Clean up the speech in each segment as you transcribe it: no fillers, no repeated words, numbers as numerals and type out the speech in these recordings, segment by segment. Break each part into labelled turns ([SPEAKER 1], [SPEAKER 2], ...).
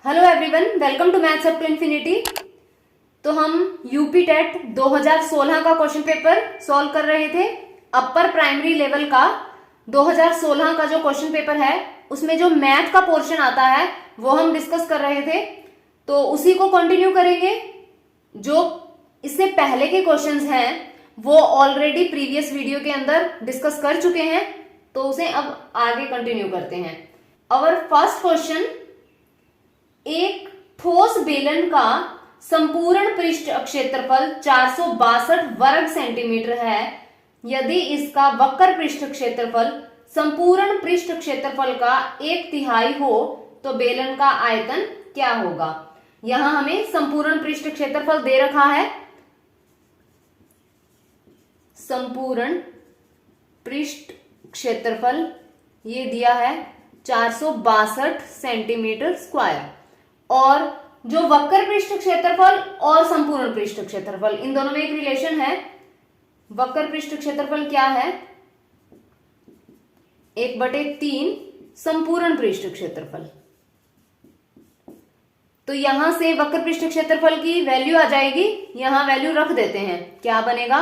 [SPEAKER 1] Hello everyone, welcome to maths up to infinity. तो हम UP TET 2016 का question paper solve कर रहे थे। अपर प्राइमरी लेवल का 2016 का जो क्वेश्चन पेपर है उसमें जो मैथ का पोर्शन आता है वो हम डिस्कस कर रहे थे, तो उसी को कंटिन्यू करेंगे। जो इससे पहले के क्वेश्चंस हैं वो ऑलरेडी प्रीवियस वीडियो के अंदर डिस्कस कर चुके हैं, तो उसे अब आगे कंटिन्यू करते हैं। अवर फर्स्ट क्वेश्चन, एक ठोस बेलन का संपूर्ण पृष्ठ क्षेत्रफल 462 वर्ग सेंटीमीटर है। यदि इसका वक्र पृष्ठ क्षेत्रफल संपूर्ण पृष्ठ क्षेत्रफल का 1/3 हो तो बेलन का आयतन क्या होगा। यहां हमें संपूर्ण पृष्ठ क्षेत्रफल दे रखा है। संपूर्ण पृष्ठ क्षेत्रफल ये दिया है 462 सेंटीमीटर स्क्वायर, और जो वक्र पृष्ठ क्षेत्रफल और संपूर्ण पृष्ठ क्षेत्रफल, इन दोनों में एक रिलेशन है। वक्र पृष्ठ क्षेत्रफल क्या है? 1/3 संपूर्ण पृष्ठ क्षेत्रफल। तो यहां से वक्र पृष्ठ क्षेत्रफल की वैल्यू आ जाएगी, यहां वैल्यू रख देते हैं। क्या बनेगा?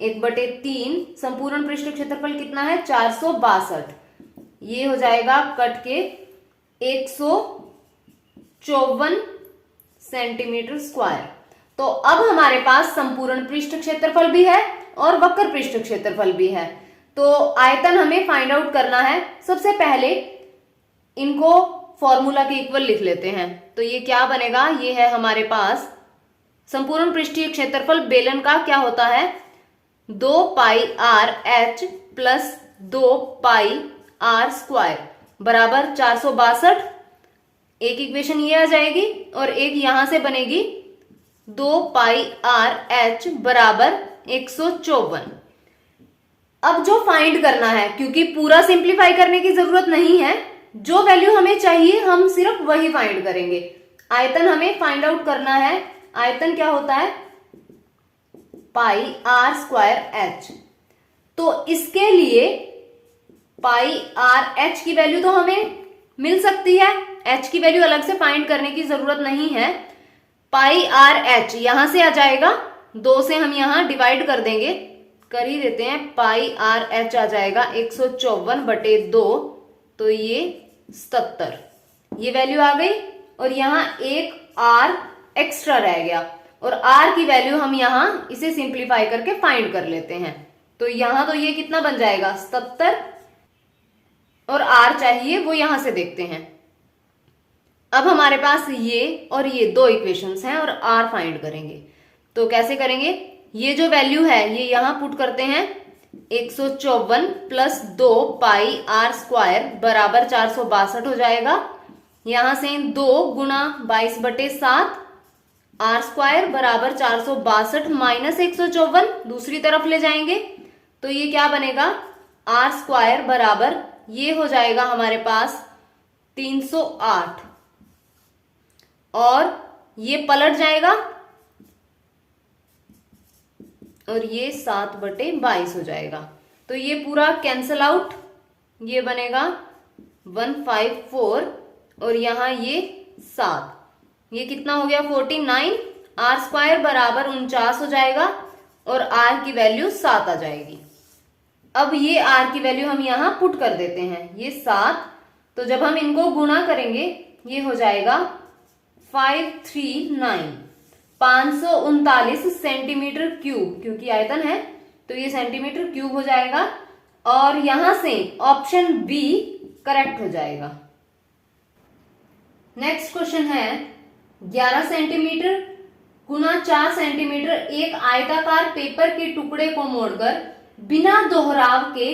[SPEAKER 1] 1/3 संपूर्ण पृष्ठ क्षेत्रफल कितना है? 462। ये हो जाएगा कट के 154 सेंटीमीटर स्क्वायर। तो अब हमारे पास संपूर्ण पृष्ठ क्षेत्रफल भी है और वक्र पृष्ठ क्षेत्रफल भी है। तो आयतन हमें फाइंड आउट करना है। सबसे पहले इनको फॉर्मूला के इक्वल लिख लेते हैं। तो ये क्या बनेगा? ये है हमारे पास संपूर्ण पृष्ठीय क्षेत्रफल बेलन का क्या होता है? 2πr(h) प्लस 2πr² बराबर 462। एक इक्वेशन ये आ जाएगी और एक यहां से बनेगी 2πr(h) बराबर 154। अब जो फाइंड करना है, क्योंकि पूरा सिंप्लीफाई करने की जरूरत नहीं है, जो वैल्यू हमें चाहिए हम सिर्फ वही फाइंड करेंगे। आयतन हमें फाइंड आउट करना है। आयतन क्या होता है? πr²h। तो इसके लिए πr(h) की वैल्यू तो हमें मिल सकती है, h की वैल्यू अलग से फाइंड करने की जरूरत नहीं है। πr(h) यहां से आ जाएगा, 2 से हम यहां डिवाइड कर देंगे, कर ही देते हैं। πr(h) आ जाएगा 154/2, तो ये 77। ये वैल्यू आ गई और यहां एक r एक्स्ट्रा रह गया, और r की वैल्यू हम यहां इसे सिंप्लीफाई करके फाइंड कर लेते हैं। तो यहां तो ये कितना बन जाएगा? 77, और r चाहिए वो यहां से देखते हैं। अब हमारे पास ये और ये दो इक्वेशंस हैं और r फाइंड करेंगे। तो कैसे करेंगे? ये जो वैल्यू है ये यहां पुट करते हैं। 154 प्लस 2πr² बराबर 462 हो जाएगा। यहां से 2 गुणा 22/7 r² बराबर 462 माइनस 154 दूसरी तरफ ले जाएंगे, तो ये क्या बनेगा? r² बराबर ये हो जाएगा हमारे पास 308, और ये पलट जाएगा और ये 7/22 हो जाएगा। तो ये पूरा कैंसल आउट, ये बनेगा 154, और यहां ये 7, ये कितना हो गया? 49। r² बराबर 49 हो जाएगा और r की वैल्यू 7 आ जाएगी। अब ये r की वैल्यू हम यहां पुट कर देते हैं, ये 7। तो जब हम इनको गुणा करेंगे ये हो जाएगा 539, 539 सेंटीमीटर क्यूब, क्योंकि आयतन है तो ये सेंटीमीटर क्यूब हो जाएगा, और यहां से ऑप्शन बी करेक्ट हो जाएगा। नेक्स्ट क्वेश्चन है, 11 सेंटीमीटर गुना 4 सेंटीमीटर एक आयताकार पेपर के टुकड़े को मोड़कर बिना दोहराव के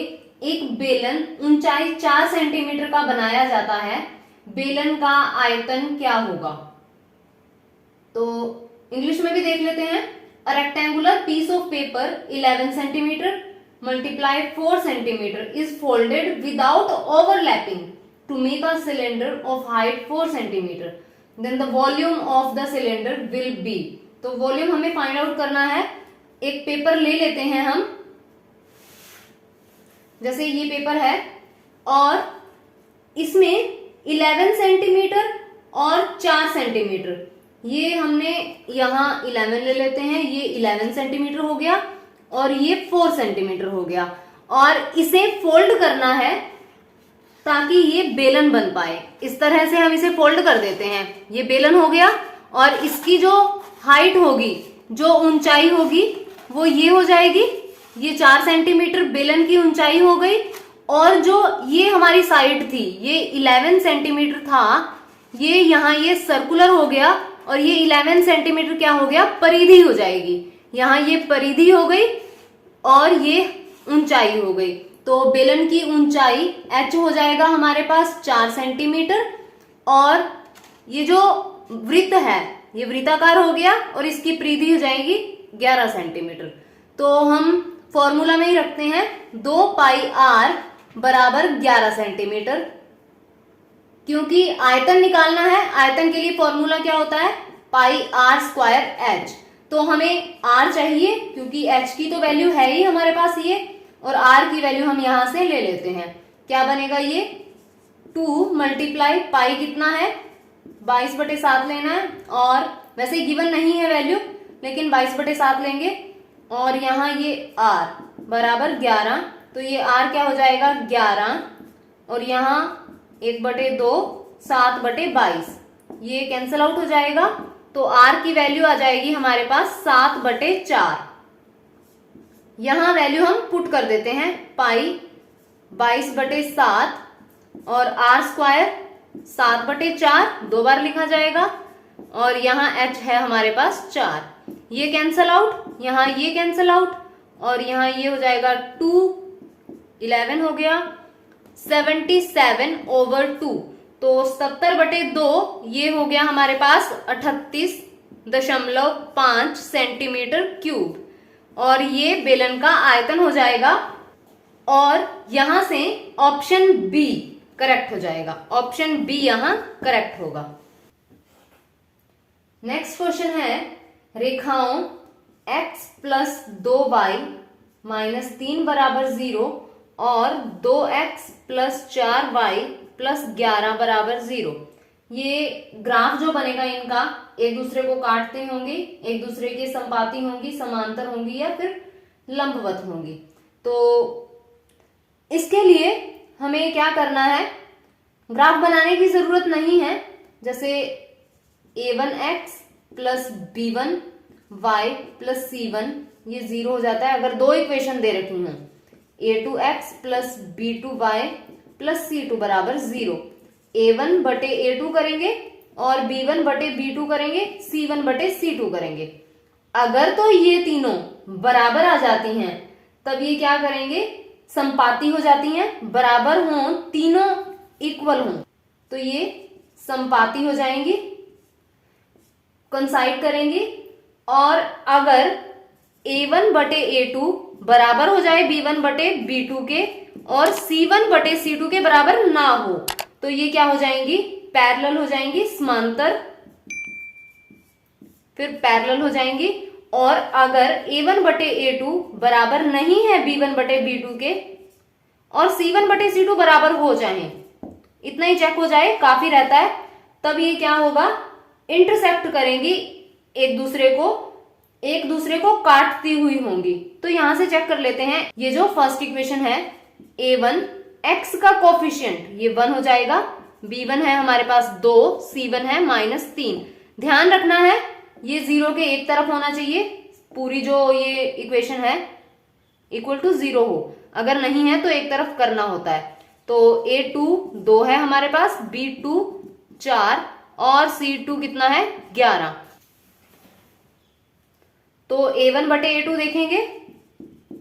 [SPEAKER 1] एक बेलन ऊंचाई 4 सेंटीमीटर का बनाया जाता है। बेलन का आयतन क्या होगा? तो इंग्लिश में भी देख लेते हैं। A rectangular piece of paper 11 centimetre multiply 4 centimetre is folded without overlapping to make a cylinder of height 4 centimetre, then the volume of the cylinder will be. तो वॉल्यूम हमें फाइंड आउट करना है। एक पेपर ले लेते हैं हम, जैसे ये पेपर है और इसमें 11 सेंटीमीटर और 4 सेंटीमीटर। ये हमने यहाँ 11 ले लेते हैं, ये 11 सेंटीमीटर हो गया और ये 4 सेंटीमीटर हो गया। और इसे फोल्ड करना है ताकि ये बेलन बन पाए। इस तरह से हम इसे फोल्ड कर देते हैं। ये बेलन हो गया और इसकी जो हाइट होगी, जो ऊंचाई होगी, वो ये हो जाएगी। ये 4 सेंटीमीटर बेलन की ऊंचाई हो गई। और जो ये हमारी साइड थी, ये 11 सेंटीमीटर था, ये यहाँ ये सर्कुलर हो गया और ये 11 सेंटीमीटर क्या हो गया, परिधि हो जाएगी। यहाँ ये परिधि हो गई और ये ऊंचाई हो गई। तो बेलन की ऊंचाई h हो जाएगा हमारे पास 4 सेंटीमीटर और ये जो वृत्त है ये वृत्ताकार हो गया और इसकी परिधि हो जाएगी 11 सेंटीमीटर। तो हम फॉर्मूला में ही रखते हैं 2 पाई r बराबर 11 सेंटीमीटर। क्योंकि आयतन निकालना है, आयतन के लिए फॉर्मूला क्या होता है, पाई r स्क्वायर h। तो हमें r चाहिए क्योंकि h की तो वैल्यू है ही हमारे पास ये, और r की वैल्यू हम यहां से ले लेते हैं। क्या बनेगा ये 2 मल्टीप्लाई पाई कितना है 22/7 लेना है, और वैसे गिवन नहीं है वैल्यू लेकिन 22/7 लेंगे। और यहाँ ये r बराबर 11, तो ये r क्या हो जाएगा 11 और यहाँ 1/2 7/22, ये कैंसिल आउट हो जाएगा। तो r की वैल्यू आ जाएगी हमारे पास 7/4। यहां वैल्यू हम पुट कर देते हैं, पाई 22/7 और r स्क्वायर 7/4 2 बार लिखा जाएगा और यहाँ h है हमारे पास 4। ये कैंसल आउट, यहाँ ये कैंसल आउट और यहाँ ये हो जाएगा 2 11 हो गया 77/2। तो 70/2 ये हो गया हमारे पास 38.5 सेंटीमीटर क्यूब और ये बेलन का आयतन हो जाएगा। और यहां से ऑप्शन बी करेक्ट हो जाएगा, ऑप्शन बी यहां करेक्ट होगा। नेक्स्ट क्वेश्चन है रेखाओं x + 2y - 3 = 0 और 2x + 4y + 11 = 0। ये ग्राफ जो बनेगा इनका एक दूसरे को काटते होंगे, एक दूसरे के संपाती होंगी, समांतर होंगी या फिर लंबवत होंगी। तो इसके लिए हमें क्या करना है, ग्राफ बनाने की जरूरत नहीं है। जैसे a1x + b1y + c1 ये 0 हो जाता है अगर 2 इक्वेशन दे रखी हूं। a2x + b2y + c2 = 0। a1/a2 करेंगे और b1/b2 करेंगे, c1/c2 करेंगे। अगर तो ये तीनों बराबर आ जाती हैं तब ये क्या करेंगे, संपाती हो जाती हैं, बराबर हों, तीनों इक्वल हों तो ये संपाती हो जाएंगी, कंसाइड करेंगी। और अगर a1/a2 बराबर हो जाए b1/b2 के और c1/c2 के बराबर ना हो तो ये क्या हो जाएंगी, पैरेलल हो जाएंगी, समांतर, फिर पैरेलल हो जाएंगी। और अगर a1/a2 बराबर नहीं है b1/b2 के और c1/c2 बराबर हो जाए, इतना ही चेक हो जाए काफी रहता है, तब ये क्या होगा, इंटरसेक्ट करेंगी एक दूसरे को काटती हुई होंगी। तो यहां से चेक कर लेते हैं। ये जो फर्स्ट इक्वेशन है a1 x का कोफिशिएंट ये 1 हो जाएगा, b1 है हमारे पास 2, c1 है -3। ध्यान रखना है ये 0 के एक तरफ होना चाहिए, पूरी जो ये इक्वेशन है = 0 हो, अगर नहीं है तो एक तरफ करना होता है। तो a2 2 है हमारे पास, b2 4 और c2 कितना है 11। तो a1/a2 देखेंगे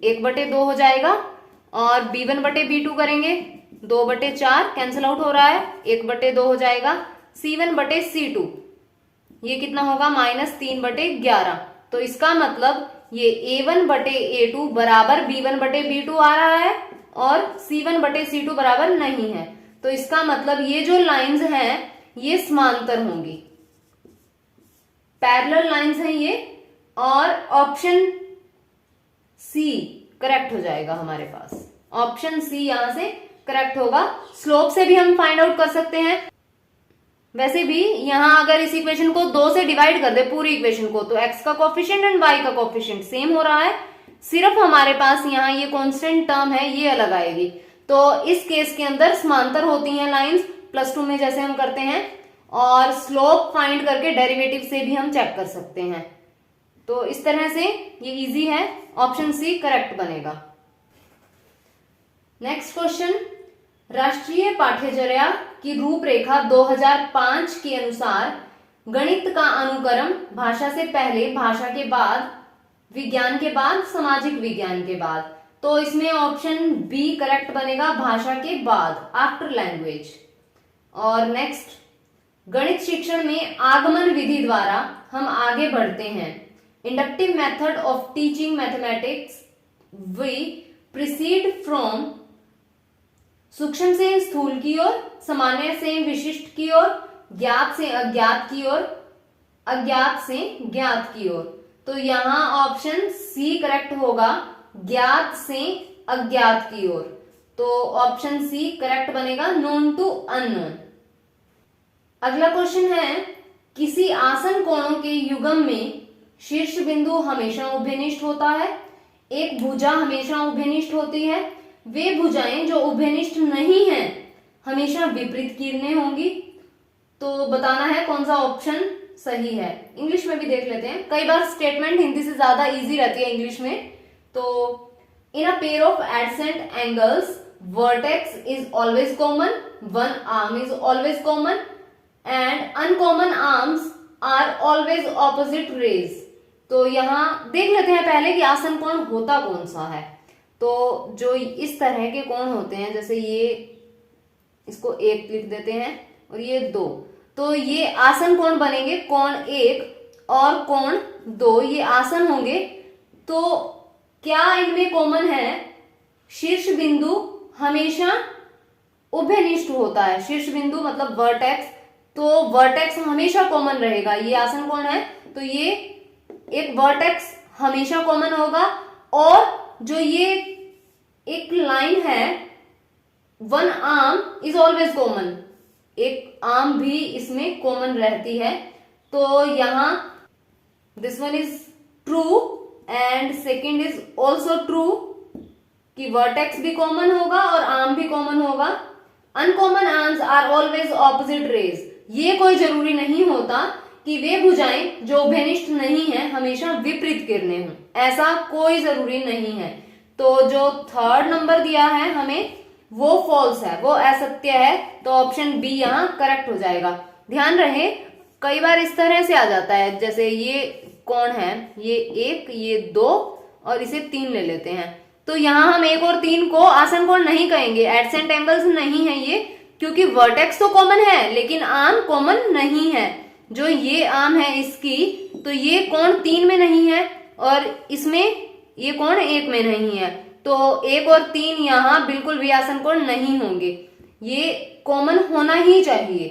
[SPEAKER 1] 1/2 हो जाएगा और b1/b2 करेंगे 2/4 कैंसिल आउट हो रहा है, 1/2 हो जाएगा, c1/c2 ये कितना होगा -3/11। तो इसका मतलब ये a1/a2 बराबर b1/b2 आ रहा है और c1/c2 बराबर नहीं है। तो इसका मतलब ये जो लाइंस हैं ये समांतर होंगी, पैरेलल लाइंस हैं ये, और ऑप्शन सी करेक्ट हो जाएगा हमारे पास। ऑप्शन सी यहां से करेक्ट होगा। स्लोप से भी हम फाइंड आउट कर सकते हैं। वैसे भी यहाँ अगर इस इक्वेशन को 2 से डिवाइड कर दे पूरी इक्वेशन को, तो x का कोफिशिएंट एंड y का कोफिशिएंट सेम हो रहा है, सिर्फ हमारे पास यहाँ ये कांस्टेंट टर्म है, ये अलग आएगी। तो इस केस के अंदर समांतर होती हैं लाइंस, +2 में जैसे हम करते हैं, और स्लोप फाइंड करके डेरिवेटिव से भी हम चेक कर सकते हैं। तो इस तरह से ये इजी है, ऑप्शन सी करेक्ट बनेगा। नेक्स्ट क्वेश्चन, राष्ट्रीय पाठ्यचर्या की रूपरेखा 2005 के अनुसार गणित का अनुक्रम भाषा से पहले, भाषा के बाद, विज्ञान के बाद, सामाजिक विज्ञान के बाद। तो इसमें ऑप्शन बी करेक्ट बनेगा, भाषा के बाद, आफ्टर लैंग्वेज। और नेक्स्ट, गणित शिक्षण में आगमन विधि द्वारा हम आगे बढ़ते हैं। Inductive method of teaching mathematics we proceed from, सूक्ष्म से स्थूल की ओर, सामान्य से विशिष्ट की ओर, ज्ञात से अज्ञात की ओर, अज्ञात से ज्ञात की ओर। तो यहां ऑप्शन सी करेक्ट होगा, ज्ञात से अज्ञात की ओर। तो ऑप्शन सी करेक्ट बनेगा, नोन टू अननोन। अगला क्वेश्चन है, किसी आसन कोणों के युग्म में शीर्ष बिंदु हमेशा उभयनिष्ठ होता है, एक भुजा हमेशा उभयनिष्ठ होती है, वे भुजाएं जो उभयनिष्ठ नहीं हैं हमेशा विपरीत किरणें होंगी। तो बताना है कौन सा ऑप्शन सही है। इंग्लिश में भी देख लेते हैं, कई बार स्टेटमेंट हिंदी से ज्यादा इजी रहती है इंग्लिश में। तो in a pair of adjacent angles vertex is always common, one arm is always common and uncommon arms are always opposite rays. तो यहां देख लेते हैं पहले कि आसन कोण होता कौन सा है। तो जो इस तरह के कोण होते हैं, जैसे ये, इसको 1 लिख देते हैं और ये 2, तो ये आसन कोण बनेंगे, कोण 1 और कोण 2 ये आसन होंगे। तो क्या इनमें कॉमन है, शीर्ष बिंदु हमेशा उभयनिष्ठ होता है, शीर्ष बिंदु मतलब वर्टेक्स, तो वर्टेक्स हमेशा कॉमन रहेगा, ये आसन कोण है तो ये एक वर्टेक्स हमेशा कॉमन होगा। और जो ये एक लाइन है, one arm is always common, एक आर्म भी इसमें कॉमन रहती है। तो यहां this one is true and second is also true कि वर्टेक्स भी कॉमन होगा और आर्म भी कॉमन होगा। Uncommon arms are always opposite rays, ये कोई जरूरी नहीं होता कि वे भुजाएं जो उभयनिष्ठ नहीं है हमेशा विपरीत किरणें हों, ऐसा कोई जरूरी नहीं है। तो जो 3rd नंबर दिया है हमें वो फॉल्स है, वो असत्य है। तो ऑप्शन बी यहाँ करेक्ट हो जाएगा। ध्यान रहे कई बार इस तरह से आ जाता है, जैसे ये कोण है, ये 1, ये 2 और इसे 3 ले लेते हैं। तो यहाँ हम 1 और 3 को आसन कोण नहीं कहेंगे, एडसेंट एंगल्स नहीं है ये, क्योंकि वर्टेक्स तो कॉमन है लेकिन आर्म कॉमन नहीं है। जो ये आर्म है इसकी, तो ये कोण 3 में नहीं है और इसमें ये कोण 1 में नहीं है। तो 1 और 3 यहाँ बिल्कुल भी आसन कोण नहीं होंगे, ये कॉमन होना ही चाहिए।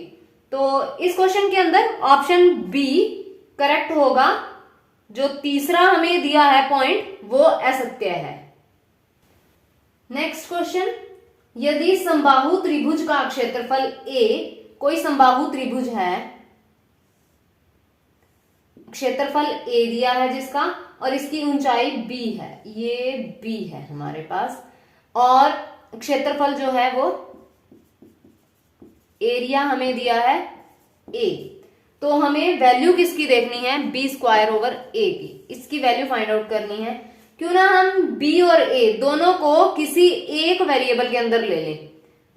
[SPEAKER 1] तो इस क्वेश्चन के अंदर ऑप्शन बी करेक्ट होगा। जो तीसरा हमें दिया है पॉइंट वो असत्य है। नेक्स्ट क्वेश्चन, यदि समबाहु त्रिभुज का क्षेत्रफल a, कोई समबाहु त्रिभुज है, क्षेत्रफल a दिया है जिसका, और इसकी ऊंचाई b है, ये b है हमारे पास, और क्षेत्रफल जो है वो एरिया हमें दिया है a। तो हमें वैल्यू किसकी देखनी है, b² a की, इसकी वैल्यू फाइंड आउट करनी है। क्यों ना हम b और a दोनों को किसी एक वेरिएबल के अंदर ले लें।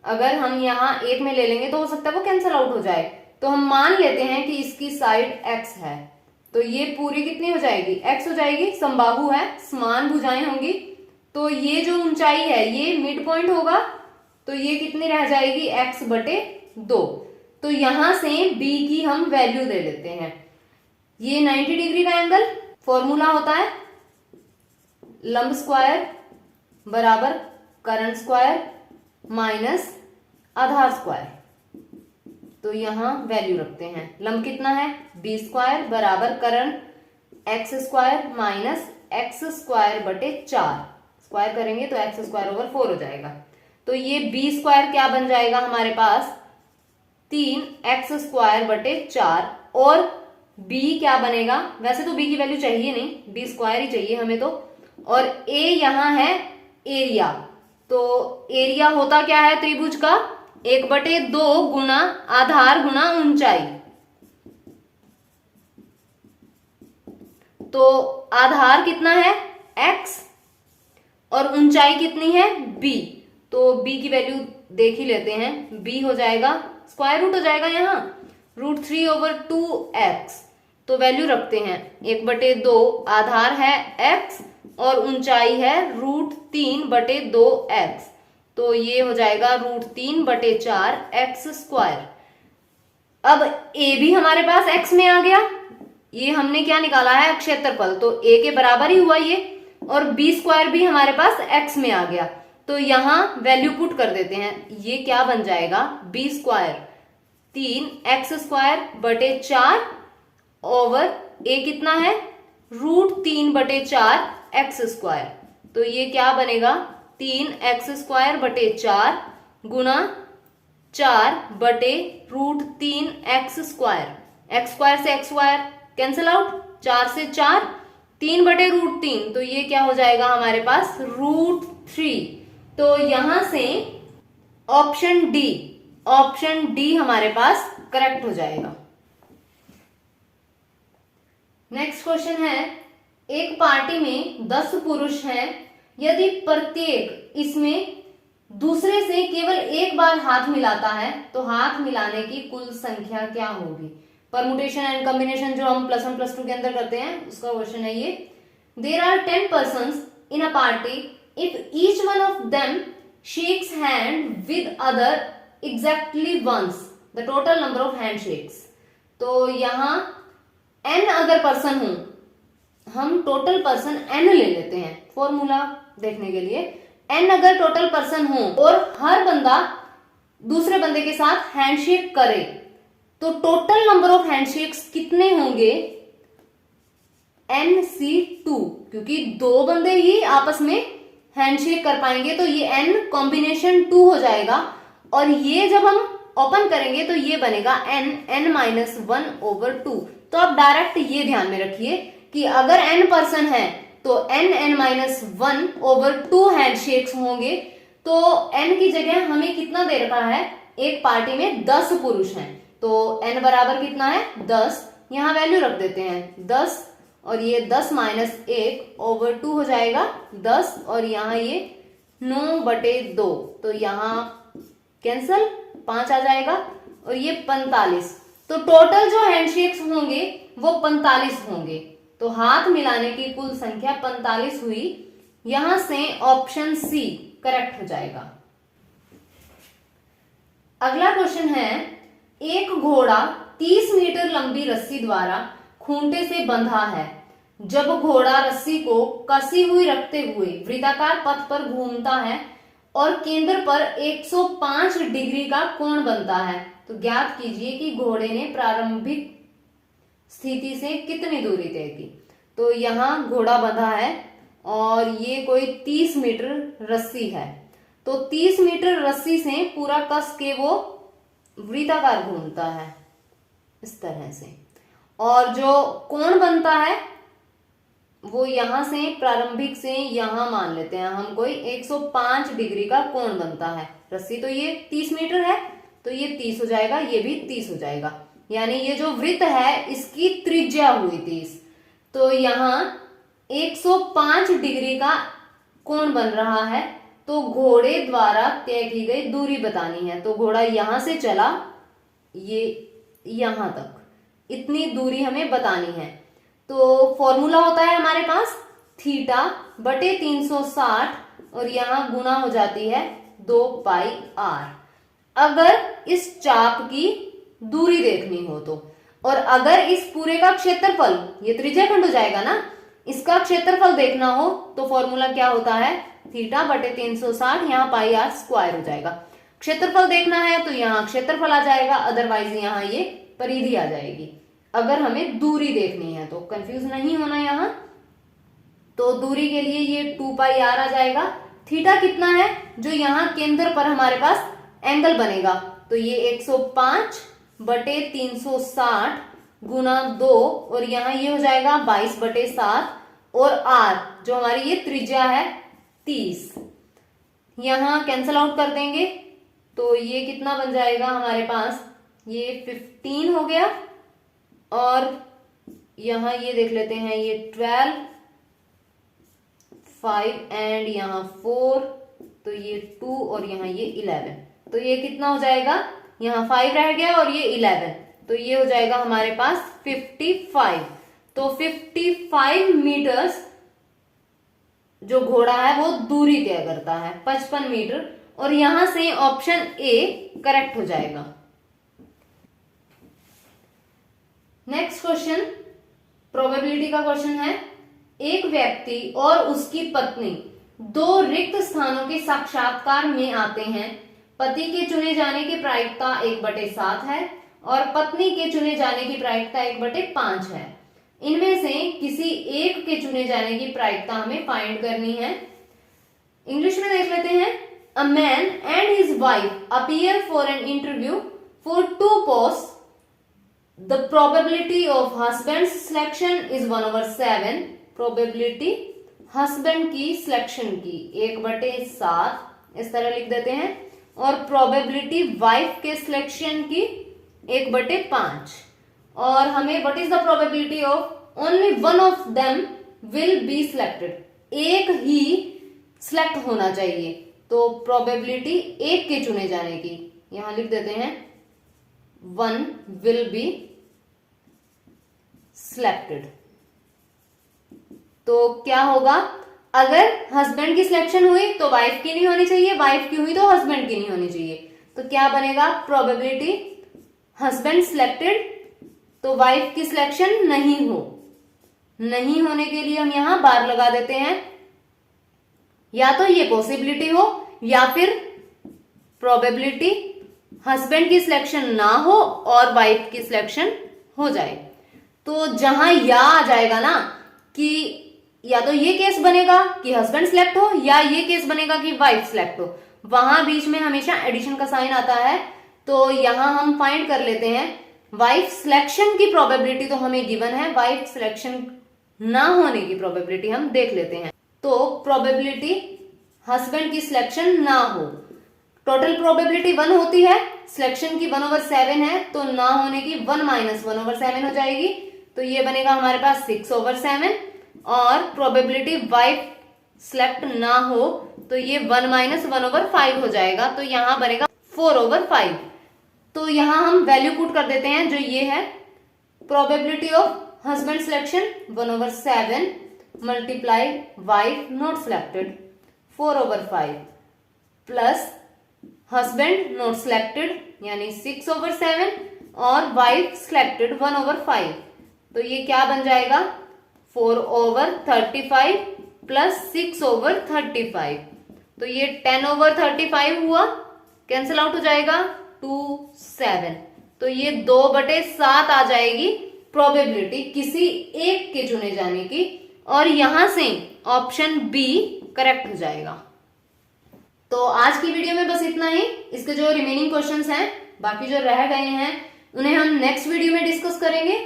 [SPEAKER 1] अगर हम यहाँ एक में ले लेंगे तो हो सकता है वो कैंसिल आउट हो जाए। तो हम मान लेते हैं कि इसकी साइड x है, तो ये पूरी कितनी हो जाएगी, x हो जाएगी। समबाहु है, समान भुजाएं होंगी, तो ये जो ऊंचाई है ये मिड पॉइंट होगा, तो ये कितनी रह जाएगी, x/2। तो यहां से b की हम वैल्यू दे लेते हैं। ये 90 डिग्री का एंगल, फॉर्मूला होता है लंब स्क्वायर बराबर कर्ण स्क्वायर माइनस आधार स्क्वायर। तो यहां वैल्यू रखते हैं, लंब कितना है, b² बराबर कर्ण x² माइनस x²/4, स्क्वायर करेंगे तो x² / 4 हो जाएगा। तो ये b² क्या बन जाएगा हमारे पास, 3x² बटे 4 और b क्या बनेगा, वैसे तो b की वैल्यू चाहिए नहीं, b² ही चाहिए हमें तो, और a यहां है एरिया, तो एरिया होता क्या है त्रिभुज का, 1/2 गुना आधार गुना ऊंचाई। तो आधार कितना है x और ऊंचाई कितनी है b, तो b की वैल्यू देख ही लेते हैं, b हो जाएगा स्क्वायर रूट हो जाएगा यहाँ √3/2x, तो वैल्यू रखते हैं 1/2, आधार है x और ऊंचाई है √3/2x, तो ये हो जाएगा √3/4x²। अब a भी हमारे पास x में आ गया, ये हमने क्या निकाला है क्षेत्रफल, तो a के बराबर ही हुआ ये, और b² भी हमारे पास x में आ गया, तो यहां वैल्यू पुट कर देते हैं, ये क्या बन जाएगा b² 3x² बटे 4 ओवर a कितना है √3/4x², तो ये क्या बनेगा 3x² बटे 4 गुना 4 बटे √3x², x² से x² कैंसिल आउट, 4 से 4, 3/√3, तो ये क्या हो जाएगा हमारे पास √3, तो यहां से ऑप्शन डी हमारे पास करेक्ट हो जाएगा। नेक्स्ट क्वेश्चन है, एक पार्टी में 10 पुरुष हैं, यदि प्रत्येक इसमें दूसरे से केवल एक बार हाथ मिलाता है तो हाथ मिलाने की कुल संख्या क्या होगी। परमुटेशन एंड कॉम्बिनेशन जो हम +1 +2 के अंदर करते हैं उसका क्वेश्चन है ये। There are 10 persons in a party, if each one of them shakes hand with other exactly once, the total number of hand shakes. तो यहां n अगर पर्सन हो, हम टोटल पर्सन n ले लेते हैं फॉर्मूला देखने के लिए, n अगर टोटल पर्सन हो और हर बंदा दूसरे बंदे के साथ हैंडशेक करे तो टोटल नंबर ऑफ हैंडशेक्स कितने होंगे, NC2, क्योंकि 2 बंदे ही आपस में हैंडशेक कर पाएंगे तो ये n कॉम्बिनेशन 2 हो जाएगा, और ये जब हम ओपन करेंगे तो ये बनेगा n(n-1/2। तो आप डायरेक्ट ये ध्यान में रखिए कि अगर n पर्सन है तो n(n-1/2 हैंडशेक्स होंगे, तो n की जगह हमें कितना दे रखा है, एक पार्टी में 10 पुरुष हैं, तो n बराबर कितना है 10, यहां वैल्यू रख देते हैं 10, और ये 10 - 1/2 हो जाएगा 10, और यहां ये 9/2, तो यहां कैंसल 5 आ जाएगा, और ये 45, तो टोटल जो हैंडशेक्स होंगे वो 45 होंगे, तो हाथ मिलाने की कुल संख्या 45 हुई, यहां से ऑप्शन सी करेक्ट हो जाएगा। अगला क्वेश्चन है, एक घोड़ा 30 मीटर लंबी रस्सी द्वारा खूंटे से बंधा है, जब घोड़ा रस्सी को कसी हुई रखते हुए वृत्ताकार पथ पर घूमता है और केंद्र पर 105 डिग्री का कोण बनता है, तो ज्ञात कीजिए कि घोड़े ने प्रारंभिक स्थिति से कितनी दूरी तय की। तो यहां घोड़ा बंधा है और ये कोई 30 मीटर रस्सी है, तो 30 मीटर रस्सी से पूरा कस के वो वृत्ताकार घूमता है इस तरह से, और जो कोण बनता है वो यहां से प्रारंभिक से यहां मान लेते हैं हम, कोई 105 डिग्री का कोण बनता है रस्सी, तो ये 30 मीटर है, तो ये 30 हो जाएगा, ये भी 30 हो जाएगा, यानी ये जो वृत्त है इसकी त्रिज्या हुई 30, तो यहां 105 डिग्री का कोण बन रहा है, तो घोड़े द्वारा तय की गई दूरी बतानी है, तो घोड़ा यहां से चला ये यहां तक, इतनी दूरी हमें बतानी है, तो फॉर्मूला होता है हमारे पास θ/360, और यहां गुना हो जाती है 2πr, अगर इस चाप की दूरी देखनी हो तो, और अगर इस पूरे का क्षेत्रफल, ये त्रिज्याखंड हो जाएगा ना, इसका क्षेत्रफल देखना हो तो फॉर्मूला क्या होता है θ/360, यहाँ πr² हो जाएगा। क्षेत्रफल देखना है तो यहाँ क्षेत्रफल आ जाएगा, अदरवाइज यहाँ ये परिधि आ जाएगी। अगर हमें दूरी देखनी है तो कंफ्यूज नहीं होना यहाँ, तो दूरी के लिए ये 2πr आ जाएगा। थीटा कितना है, जो यहाँ केंद्र पर हमारे पास एंगल बनेगा, तो ये 105 बटे 360 गुना 2 और यहाँ ये हो जाएगा 22 बटे 7 और r जो हमारी ये त्रिज्या है 30, यहां कैंसल आउट कर देंगे तो ये कितना बन जाएगा हमारे पास, ये 15 हो गया और यहां ये देख लेते हैं ये 12, 5 एंड यहाँ 4, तो ये 2 और यहाँ ये 11, तो ये कितना हो जाएगा, यहाँ 5 रह गया और ये 11, तो ये हो जाएगा हमारे पास 55। तो 55 मीटर्स जो घोड़ा है वो दूरी तय करता है 55 मीटर, और यहां से ऑप्शन ए करेक्ट हो जाएगा। नेक्स्ट क्वेश्चन प्रोबेबिलिटी का क्वेश्चन है, एक व्यक्ति और उसकी पत्नी 2 रिक्त स्थानों के साक्षात्कार में आते हैं। पति के चुने जाने की प्रायिकता 1/7 है और पत्नी के चुने जाने की प्रायिकता 1/5 है। इनमें से किसी एक के चुने जाने की प्रायिकता हमें फाइंड करनी है। इंग्लिश में देख लेते हैं। A man and his wife appear for an interview for 2 post. The probability of husband selection is 1/7। Probability husband की सिलेक्शन की 1/7 इस तरह लिख देते हैं, और प्रोबेबिलिटी वाइफ के सिलेक्शन की 1/5। और हमें what is the probability of only one of them will be selected, एक ही सिलेक्ट होना चाहिए, तो प्रोबेबिलिटी एक के चुने जाने की यहां लिख देते हैं 1 विल बी सिलेक्टेड। तो क्या होगा, अगर हस्बैंड की सिलेक्शन हुई तो वाइफ की नहीं होनी चाहिए, वाइफ की हुई तो हस्बैंड की नहीं होनी चाहिए, तो क्या बनेगा, प्रोबेबिलिटी हस्बैंड सिलेक्टेड, तो वाइफ की सिलेक्शन नहीं होने के लिए हम यहां बार लगा देते हैं। या तो ये पॉसिबिलिटी हो या फिर प्रोबेबिलिटी हस्बैंड की सिलेक्शन ना हो और वाइफ की सिलेक्शन हो जाए। तो जहां या आ जाएगा ना कि या तो ये केस बनेगा कि हस्बैंड सिलेक्ट हो या ये केस बनेगा कि वाइफ सिलेक्ट हो, वहां बीच में हमेशा एडिशन का साइन आता है। तो यहां हम फाइंड कर लेते हैं वाइफ सिलेक्शन की प्रोबेबिलिटी तो हमें गिवन है, वाइफ सिलेक्शन ना होने की प्रोबेबिलिटी हम देख लेते हैं। तो प्रोबेबिलिटी हस्बैंड की सिलेक्शन ना हो, टोटल प्रोबेबिलिटी 1 होती है, सिलेक्शन की 1/7 है, तो ना होने की 1 - 1/7 हो जाएगी, तो ये बनेगा हमारे पास 6/7। और प्रोबेबिलिटी वाइफ सिलेक्ट ना हो तो ये 1 - 1/5 हो जाएगा, तो यहां बनेगा 4/5। तो यहां हम वैल्यू पुट कर देते हैं जो ये है, probability of husband selection 1/7 multiply wife not selected 4/5 plus husband not selected यानी 6/7 और वाइफ सिलेक्टेड 1/5, तो ये क्या बन जाएगा 4/35 प्लस 6/35, तो ये 10/35 हुआ, कैंसिल आउट हो जाएगा 2 7, तो ये 2/7 आ जाएगी प्रोबेबिलिटी किसी एक के चुने जाने की, और यहां से ऑप्शन बी करेक्ट हो जाएगा। तो आज की वीडियो में बस इतना ही। इसके जो रिमेनिंग क्वेश्चंस हैं, बाकी जो रह गए हैं, उन्हें हम नेक्स्ट वीडियो में डिस्कस करेंगे।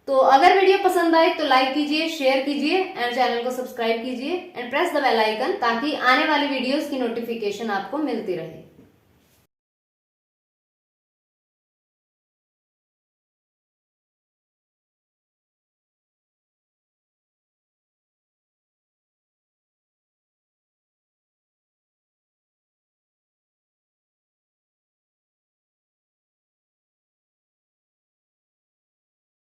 [SPEAKER 1] तो अगर वीडियो पसंद आए तो लाइक कीजिए, शेयर कीजिए एंड चैनल को सब्सक्राइब कीजिए and press the bell icon, ताकि आने वाली वीडियोस की नोटिफिकेशन आपको मिलती रहे।